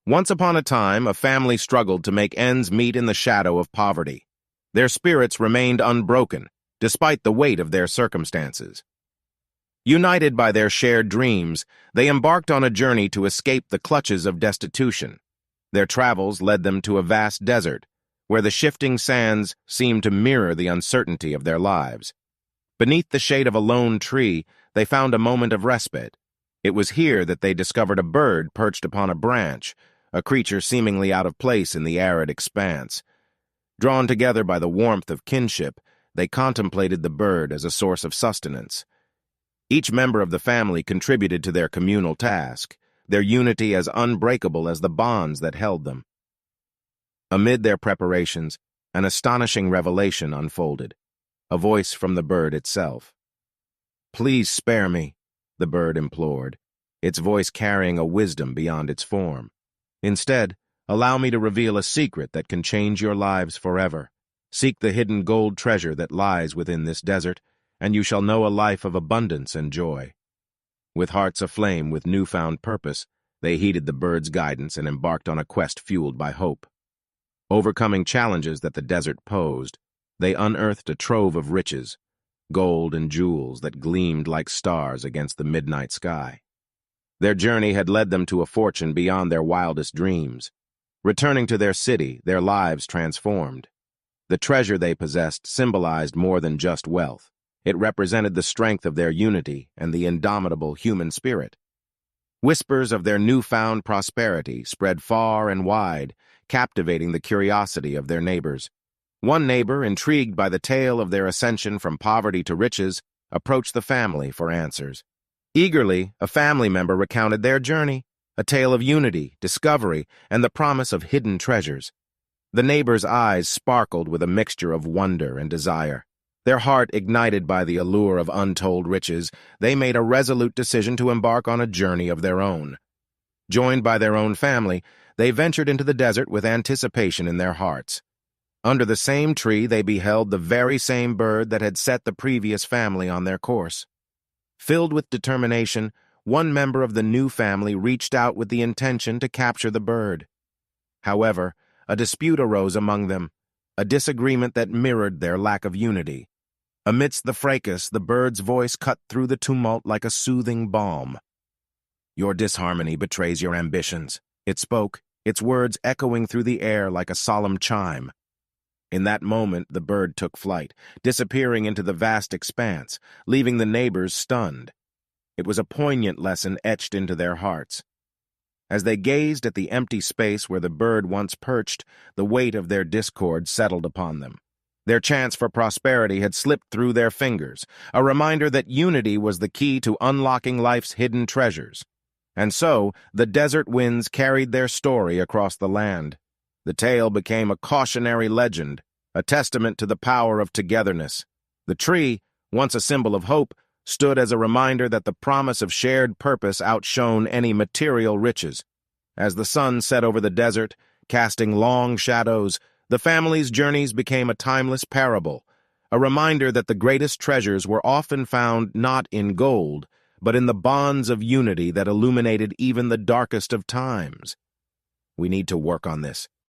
Once upon a time, a family struggled to make ends meet in the shadow of poverty. Their spirits remained unbroken, despite the weight of their circumstances. United by their shared dreams, they embarked on a journey to escape the clutches of destitution. Their travels led them to a vast desert, where the shifting sands seemed to mirror the uncertainty of their lives. Beneath the shade of a lone tree, they found a moment of respite. It was here that they discovered a bird perched upon a branch, a creature seemingly out of place in the arid expanse. Drawn together by the warmth of kinship, they contemplated the bird as a source of sustenance. Each member of the family contributed to their communal task, their unity as unbreakable as the bonds that held them. Amid their preparations, an astonishing revelation unfolded, a voice from the bird itself. "Please spare me," the bird implored, its voice carrying a wisdom beyond its form. "Instead, allow me to reveal a secret that can change your lives forever. Seek the hidden gold treasure that lies within this desert, and you shall know a life of abundance and joy." With hearts aflame with newfound purpose, they heeded the bird's guidance and embarked on a quest fueled by hope. Overcoming challenges that the desert posed, they unearthed a trove of riches, gold and jewels that gleamed like stars against the midnight sky. Their journey had led them to a fortune beyond their wildest dreams. Returning to their city, their lives transformed. The treasure they possessed symbolized more than just wealth. It represented the strength of their unity and the indomitable human spirit. Whispers of their newfound prosperity spread far and wide, captivating the curiosity of their neighbors. One neighbor, intrigued by the tale of their ascension from poverty to riches, approached the family for answers. Eagerly, a family member recounted their journey, a tale of unity, discovery, and the promise of hidden treasures. The neighbor's eyes sparkled with a mixture of wonder and desire. Their heart ignited by the allure of untold riches, they made a resolute decision to embark on a journey of their own. Joined by their own family, they ventured into the desert with anticipation in their hearts. Under the same tree, they beheld the very same bird that had set the previous family on their course. Filled with determination, one member of the new family reached out with the intention to capture the bird. However, a dispute arose among them, a disagreement that mirrored their lack of unity. Amidst the fracas, the bird's voice cut through the tumult like a soothing balm. "Your disharmony betrays your ambitions," it spoke, its words echoing through the air like a solemn chime. In that moment, the bird took flight, disappearing into the vast expanse, leaving the neighbors stunned. It was a poignant lesson etched into their hearts. As they gazed at the empty space where the bird once perched, the weight of their discord settled upon them. Their chance for prosperity had slipped through their fingers, a reminder that unity was the key to unlocking life's hidden treasures. And so, the desert winds carried their story across the land. The tale became a cautionary legend, a testament to the power of togetherness. The tree, once a symbol of hope, stood as a reminder that the promise of shared purpose outshone any material riches. As the sun set over the desert, casting long shadows, the family's journeys became a timeless parable, a reminder that the greatest treasures were often found not in gold, but in the bonds of unity that illuminated even the darkest of times. "We need to work on this,"